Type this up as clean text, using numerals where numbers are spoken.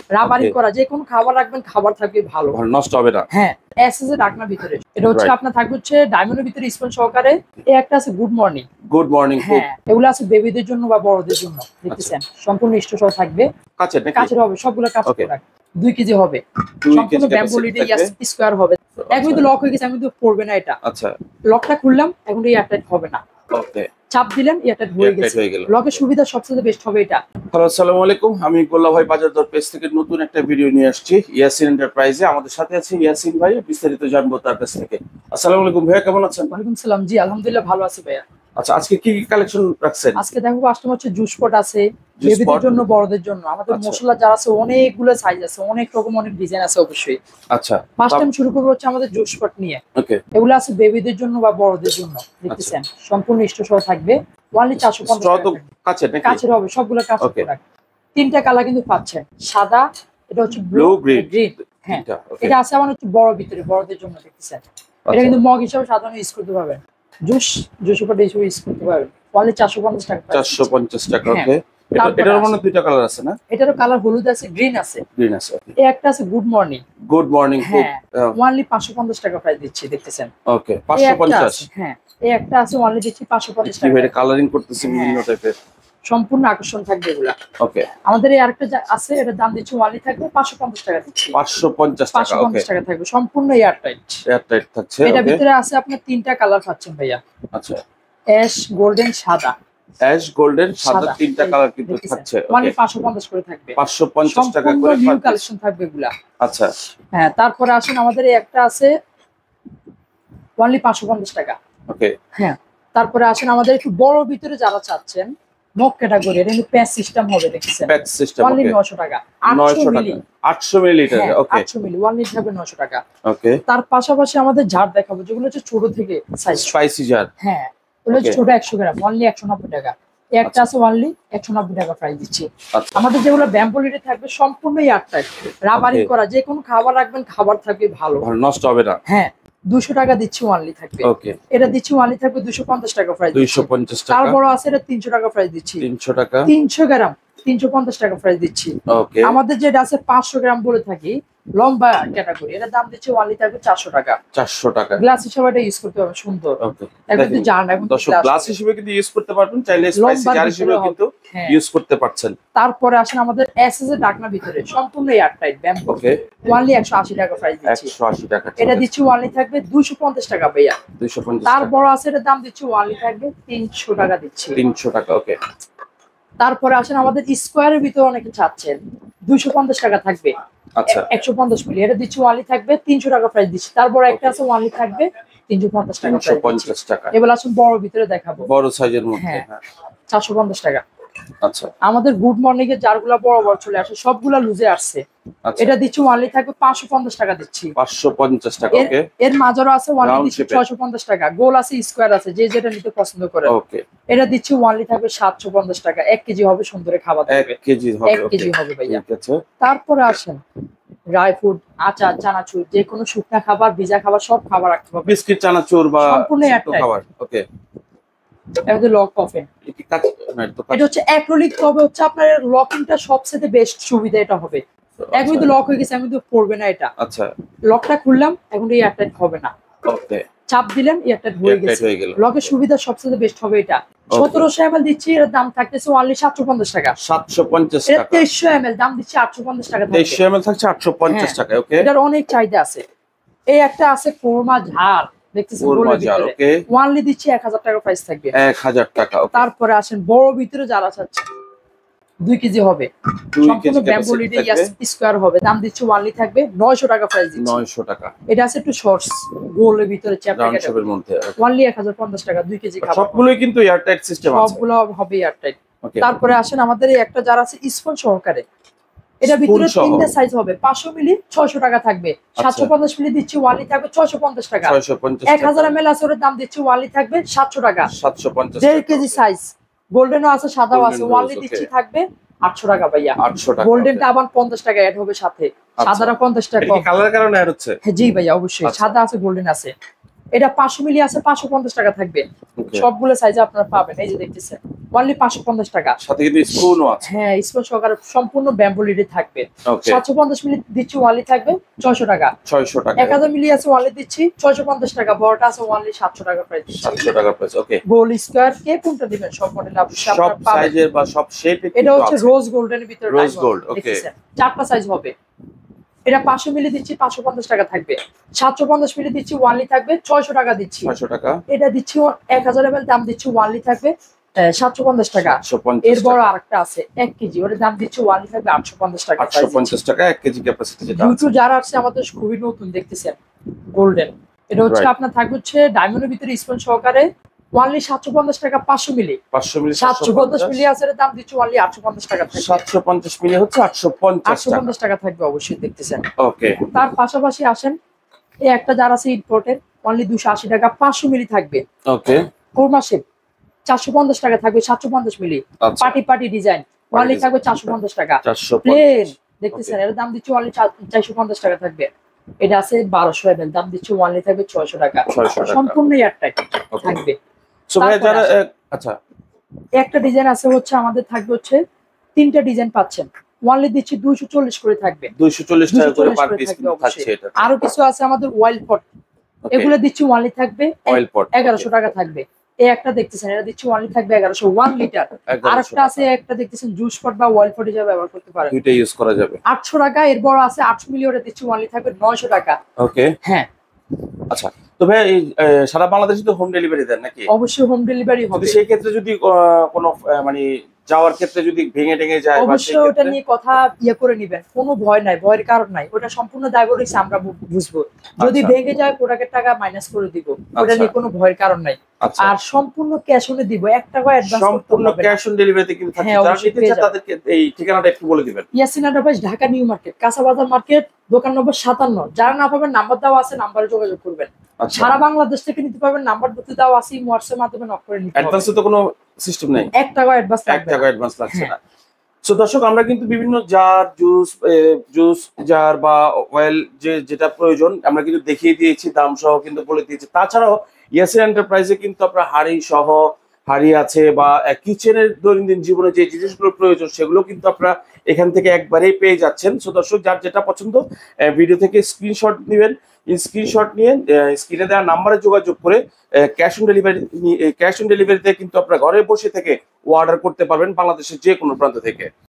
রাবারিং করা, যে কোনো খাবার রাখবেন খাবার থাকবে ভালো, নষ্ট হবে না। হ্যাঁ এসএস এর ঢাকনা ভিতরে। এটা হচ্ছে আপনার থাকবে হচ্ছে ডায়মন্ডের ভিতরে স্পঞ্জ সহকারে। এই একটা আছে গুড মর্নিং। Good morning. হ্যাঁ এগুলো আছে বেবিদের জন্য বা বড়দের জন্য, দেখতেছেন সম্পূর্ণ স্টোর সহ থাকবে। কাচের হবে, সবগুলো কাচ প্রোডাক্ট। 2 কেজি হবে, সম্পূর্ণ ব্যাম্বু লিড স্কয়ার হবে। এখন তো লক হয়ে গেছে, আমি তো পড়বে না এটা। আচ্ছা লকটা খুললাম, এখন এই এয়ারটাইট হবে না। ওকে, চাপ দিলেন এয়ারটাইট হয়ে গেছে। লকের সুবিধা সবচেয়ে বেস্ট হবে এটা। হ্যালো আসসালামু আলাইকুম, আমি গোল্লা ভাই বাজার দর পেজ থেকে নতুন একটা ভিডিও নিয়ে আসছি ইয়াসিন এন্টারপ্রাইজে। আমাদের সাথে আছে ইয়াসিন ভাই, বিস্তারিত জানবো তার কাছ থেকে। আসসালামু আলাইকুম ভাইয়া, কেমন আছেন? ওয়ালাইকুম সালাম, জি আলহামদুলিল্লাহ ভালো আছি ভাইয়া। আচ্ছা আজকে কি কি কালেকশন রাখছেন? আজকে দেখো কাস্টমার হচ্ছে জুস পট আছে, বেবিদের জন্য বড়দের জন্য। আমাদের মশলা যারা আছে অনেকগুলো সাইজ আছে, অনেক রকম অনেক ডিজাইন আছে অবশ্যই। আচ্ছা ফার্স্ট টাইম শুরু করব হচ্ছে আমাদের জুস পট নিয়ে। ওকে, এগুলো আছে বেবিদের জন্য বা বড়দের জন্য, দেখতেছেন সম্পূর্ণ স্টোর সহ থাকবে। ওনলি 450 টাকা। কাচের হবে, সবগুলো কাচের প্রোডাক্ট। 3টা কালার কিন্তু পাচ্ছেন, সাদা, এটা হচ্ছে ব্লু, গ্রিন। হ্যাঁ এটা আছে আমার হচ্ছে বড় ভিতরে, বড়দের জন্য দেখতেছেন। এটা কিন্তু মগ হিসেবে সাধারণত ইউজ করতে পারবেন, জুস উপর হিসেবে ইউজ করতে পারবেন। ওনলি 450 টাকা। 450 টাকা। ওকে, এটার মনে 2টা কালার আছে না? এটারও কালার হলুদ আছে, গ্রিন আছে। এই একটা আছে গুড মর্নিং। হ্যাঁ ওনলি 550 টাকা প্রাইস দিচ্ছি, দেখতেছেন। ওকে 550। হ্যাঁ এই একটা আছে ওনলি দিচ্ছি 550 টাকা। এটা কালারিং করতেছে বিভিন্ন টাইপের, সম্পূর্ণ আকর্ষণ থাকবে এগুলা। ওকে, আমাদের এই আরেকটা আছে, এটার দাম দিচ্ছি ওনলি থাকবে 550 টাকা দিচ্ছি। 550 টাকা। ওকে 550 টাকা থাকবে, সম্পূর্ণ এয়ারটাইট থাকছে। এটা ভিতরে আছে আপনার 3টা কালার পাচ্ছেন ভাইয়া। আচ্ছা অ্যাশ, গোল্ডেন, সাদা। অ্যাশ, গোল্ডেন, সাদা 3টা কালার কিন্তু থাকছে। ওনলি 550 করে থাকবে, 550 টাকা করে নিউ কালেকশন থাকবে এগুলা। আচ্ছা হ্যাঁ তারপরে আসেন আমাদের এই একটা আছে ওনলি 550 টাকা। ওকে হ্যাঁ তারপরে আসেন আমাদের একটু বড় ভিতরে যারা চাচ্ছেন মগ ক্যাটাগরি, এটা কিন্তু প্যাচ সিস্টেম হবে, দেখছেন প্যাচ সিস্টেম। ওনলি 900 টাকা। 800 মিলি, 800 মিলিলিটার। ওকে 800 মিলি ওনলি থাকবে 900 টাকা। ওকে, তার পাশাপাশি আমাদের জার দেখাবো যেগুলো হচ্ছে ছোট থেকে সাইজ, স্পাইসি জার। হ্যাঁ ওগুলো ছোট 100 গ্রাম ওনলি 190 টাকা। একটা আছে ওনলি 190 টাকা প্রাইস দিচ্ছি। আমাদের যেগুলো ব্যাম্বু লিডে থাকবে সম্পূর্ণ এয়ারটাইট, রাবারিং করা, যে কোনো খাবার রাখবেন খাবার থাকবে ভালো, নষ্ট হবে না। হ্যাঁ 200 টাকা দিচ্ছি ওনলি থাকবে। ওকে এটা দিচ্ছি ওনলি থাকবে 250 টাকা প্রাইস। 250 টাকা। তার বড় আছে এটা 300 টাকা প্রাইস দিচ্ছি। 300 টাকা। 300 গ্রাম 350 টাকা প্রাইস দিচ্ছি। ওকে, আমাদের যেটা আছে 500 গ্রাম বলে থাকি লম্বা ক্যাটাগরি, এটার দাম দিচ্ছি ওনলি থাকবে 400 টাকা। 400 টাকা। গ্লাস হিসেবে এটা ইউজ করতে পারবেন, সুন্দর। ওকে এখন তো জান, এখন তো গ্লাস হিসেবে কিন্তু ইউজ করতে পারবেন, চাইলে স্পাইসি জার হিসেবে কিন্তু ইউজ করতে পারছেন। তারপরে আসেন আমাদের এসএস এর ঢাকনা ভিতরে, সম্পূর্ণ এয়ারটাইট ব্যাম্বু। ওকে ওনলি 180 টাকা প্রাইস দিচ্ছি। 180 টাকা। এটা দিচ্ছি ওনলি থাকবে 250 টাকা ভাইয়া। 250। তার বড় আছে এটার দাম দিচ্ছি ওনলি থাকবে 300 টাকা দিচ্ছি। 300 টাকা। ওকে তারপরে আসেন আমাদের স্কয়ারের ভিতরে অনেকে চাচ্ছেন 250 টাকা থাকবে। আচ্ছা 150 মিলি, এটা দিচ্ছি ওনলি থাকবে 300 টাকা প্রাইস দিচ্ছি। তারপর একটা আছে ওনলি থাকবে 350 টাকা প্রাইস। 350 টাকা। এবার আসুন বড় ভিতরে দেখাবো, বড় সাইজের মধ্যে। হ্যাঁ 450 টাকা। আচ্ছা আমাদের গুড মর্নিং এর জারগুলা বড় বড় চলে আসে, সবগুলা লুজে আসছে। এটা দিচ্ছি ওনলি থাকবে 550 টাকা দিচ্ছি। 550 টাকা। ওকে এর মাঝারও আছে ওনলি দিচ্ছি 650 টাকা। গোল আছে, স্কয়ার আছে, যে যেটা নিতে পছন্দ করে। ওকে এটা দিচ্ছি ওনলি থাকবে 750 টাকা। 1 কেজি হবে, সুন্দরে খাবার দেবে। 1 কেজি হবে। 1 কেজি হবে ভাইয়া। ঠিক আছে। তারপরে আসেন ড্রাই ফ্রুট, আচার, চানাচুর, যে কোনো শুকনা খাবার, ভিজা খাবার, সব খাবার রাখতে পারবেন। বিস্কিট, চানাচুর বা সম্পূর্ণ এয়ারটাইট খাবার। ওকে এটা লক কফেন। এটা হচ্ছে অ্যাক্রিলিক, তবে হচ্ছে আপনার লকিংটা সবচেয়ে বেস্ট সুবিধা এটা হবে। এখন কিন্তু লক হয়ে গেছে, আমি কিন্তু পড়বে না এটা। আচ্ছা লকটা খুললাম, এখন এই এয়ারটাইট হবে না। ওকে চাপ দিলেন এয়ারটাইট হয়ে গেছে। লকের সুবিধা সবচেয়ে বেস্ট হবে এটা। 1700 ml দিচ্ছি, এর দাম থাকতেছে অনলি 750 টাকা। 750 এটা টাকা। 2300 ml দাম দিচ্ছি 850 টাকা। 2300 ml থাকছে 850 টাকা। ওকে এটার অনেক চাহিদা আছে। এই একটা আছে কোরমা ঝাল, দেখতেছেন কোরমা ঝাল। ওকে ওনলি দিচ্ছি 1000 টাকা প্রাইস থাকবে। 1000 টাকা। তারপরে আসেন বড় ভিতরে যারা চাচ্ছে 2 কেজি হবে, সম্পূর্ণ ব্যাম্বু লিডে স্কয়ার হবে, দাম দিচ্ছি ওনলি থাকবে 900 টাকা প্রাইস দিচ্ছি। 900 টাকা। এটা আছে একটু শর্টস গোলের ভিতরে চ্যাপটা রাউন্ডশেপের মধ্যে ওনলি 1050 টাকা। 2 কেজি খাবার, সবগুলোই কিন্তু এয়ারটাইট সিস্টেম আছে, সবগুলো হবে এয়ারটাইট। তারপরে আসেন আমাদের এই একটা যারা আছে স্পঞ্জ সহকারে, এটা ভিতরে 3টা সাইজ হবে। 500 মিলি 600 টাকা থাকবে। 750 মিলি দিচ্ছি ওনলি থাকবে 650 টাকা। 1000 ml আছে, ওর দাম দিচ্ছি ওনলি থাকবে 700 টাকা। 750 1.5 কেজি সাইজ। গোল্ডেনও আছে, সাদাও আছে, ওনলি দিচ্ছি থাকবে 800 টাকা ভাইয়া। 800 টাকা। গোল্ডেনটা আবার 50 টাকা অ্যাড হবে সাথে, সাদাটা 50 টাকা। এটা কি কালারের কারণে অ্যাড হচ্ছে? জি ভাইয়া অবশ্যই, সাদা আছে গোল্ডেন আছে। এটা 500 মিলি আছে 550 টাকা থাকবে। সবগুলো সাইজে আপনারা পাবেন, এই যে দেখতেছেন অনলি 550 টাকা। সাথে কিন্তু স্পুনও আছে। হ্যাঁ, স্পুন সহকারে সম্পূর্ণ ব্যাম্বু লিডে থাকবে। 750 মিলি দিচ্ছি ওয়ানলি থাকবে 600 টাকা। 600 টাকা। 1000 মিলি আছে ওয়ানলি দিচ্ছি 650 টাকা। বড়টা আছে ওয়ানলি 700 টাকা প্রাইস। 700 টাকা প্রাইস। ওকে, গোল স্কয়ার কে কোনটা দিবেন সব মডেল আপনি সব সাইজের বা সব শেপে। এটা হচ্ছে রোজ গোল্ডের ভিতরে রোজ গোল্ড। ওকে, চারটা সাইজ হবে। এটা 500 মিলি দিচ্ছি 550 টাকা থাকবে। 750 মিলি দিচ্ছি ওয়ানলি থাকবে 600 টাকা দিচ্ছি। 600 টাকা। এটা দিচ্ছি 1000 ml দাম দিচ্ছি ওয়ানলি থাকবে 750 টাকা। 750 এর বড় আরেকটা আছে 1 কেজি, ওর দাম দিচ্ছি ওয়ানলি থাকবে 850 টাকা। 850 টাকা 1 কেজি ক্যাপাসিটি যেটা আছে। দুটো যারা আছে আমাদের খুবই নতুন দেখতেছেন গোল্ডেন। এটা হচ্ছে আপনার থাকবে হচ্ছে ডায়মন্ডের ভিতরে স্পঞ্জ সহকারে ওয়ানলি 750 টাকা 500 মিলি। 500 মিলি 750 মিলি আছে, এর দাম দিচ্ছি ওয়ানলি 850 টাকা থাকবে। 750 মিলি হচ্ছে 850 টাকা থাকবে অবশ্যই দেখতেছেন। ওকে, তার পাশাপাশি আসেন এই একটা যার আছে ইম্পোর্টেড ওয়ানলি 280 টাকা 500 মিলি থাকবে। ওকে, কোরমা শেপ 450 টাকা থাকবে 750 মিলি। পার্টি পার্টি ডিজাইন ওয়ানলি থাকবে 450 টাকা। প্লেন দেখতেছেন এর দাম দিচ্ছি ওয়ানলি 450 টাকা থাকবে। এটা আছে 1200 ml দাম দিচ্ছি ওয়ানলি থাকবে 600 টাকা। সম্পূর্ণ এয়ারটাইট থাকবে। সো ভাই যারা আচ্ছা একটা ডিজাইন আছে হচ্ছে আমাদের থাকবে হচ্ছে তিনটা ডিজাইন পাচ্ছেন ওয়ানলি দিচ্ছি 240 করে থাকবে। 240 টাকা করে পার পিস থাকছে এটা। আরো কিছু আছে আমাদের ওয়াইল্ড পট, এগুলো দিচ্ছি ওয়ানলি থাকবে ওয়াইল্ড পট 1100 টাকা থাকবে। এই একটা দেখতেছেন এটা দিচ্ছি ওয়ানলি থাকবে 1100 1 লিটার। আরেকটা আছে একটা দেখতেছেন জুস পট বা ওয়াইল্ড পট হিসেবে ব্যবহার করতে পারেন, দুটো ইউজ করা যাবে। 800 টাকা। এর বড় আছে 800 মিলি, ওটা দিচ্ছি ওয়ানলি থাকবে 900 টাকা। ওকে, হ্যাঁ আচ্ছা। তো ভাই এই সারা বাংলাদেশে তো হোম ডেলিভারি দেন নাকি? অবশ্যই হোম ডেলিভারি হবে। সেই ক্ষেত্রে যদি কোনো মানে যাওয়ার ক্ষেত্রে যদি ভেঙে টেঙে যায়, অবশ্যই ওটা নিয়ে কথা করে নেবেন, কোনো ভয় নাই, ভয়ের কারণ নাই। ওটা সম্পূর্ণ দায়ভার হচ্ছে আমরা বুঝবো। যদি ভেঙে যায় প্রোডাক্টের টাকা মাইনাস করে দিব, ওটা নিয়ে কোনো ভয়ের কারণ নাই। আর সম্পূর্ণ ক্যাশ অনে দিব, 1 টাকা অ্যাডভান্স সম্পূর্ণ ক্যাশ অন ডেলিভারিতে কিন্তু থাকছে। যারা নিতে চায় তাদেরকে এই ঠিকানাটা একটু বলে দিবেন। Yasin enterprise, Dhaka new market, কাঁচাবাজার মার্কেট, দোকান নম্বর 57। যারা না পাবেন নাম্বার দেওয়া আছে, নাম্বারে যোগাযোগ করবেন। সারা বাংলাদেশ থেকে নিতে পারবেন, নাম্বার দিতে দেওয়া আছে, হোয়াটসঅ্যাপ মাধ্যমে নক করে নিতে পারবেন। অ্যাডভান্সে তো কোনো সিস্টেম নাই, 1 টাকা অ্যাডভান্স লাগবে। 1 টাকা অ্যাডভান্স লাগছে না। সো দর্শক, আমরা কিন্তু বিভিন্ন জার, জুস জার বা অয়েল যেটা প্রয়োজন আমরা কিন্তু দেখিয়ে দিয়েছি, দাম সহ কিন্তু বলে দিয়েছি। তাছাড়াও ইয়াসিন এন্টারপ্রাইজে কিন্তু আপনার হাড়ি সহ হাড়ি আছে বা কিচেনের দৈনন্দিন জীবনে যে জিনিসগুলো প্রয়োজন সেগুলো কিন্তু আপনারা এখান থেকে একবারেই পেয়ে যাচ্ছেন। সো দর্শক, যার যেটা পছন্দ ভিডিও থেকে স্ক্রিনশট নেবেন, স্ক্রিনশট নিয়ে স্ক্রিনে দেওয়া নাম্বারে যোগাযোগ করে ক্যাশ অন ডেলিভারিতে কিন্তু আপনারা ঘরে বসে থেকে অর্ডার করতে পারবেন বাংলাদেশের যে কোনো প্রান্ত থেকে।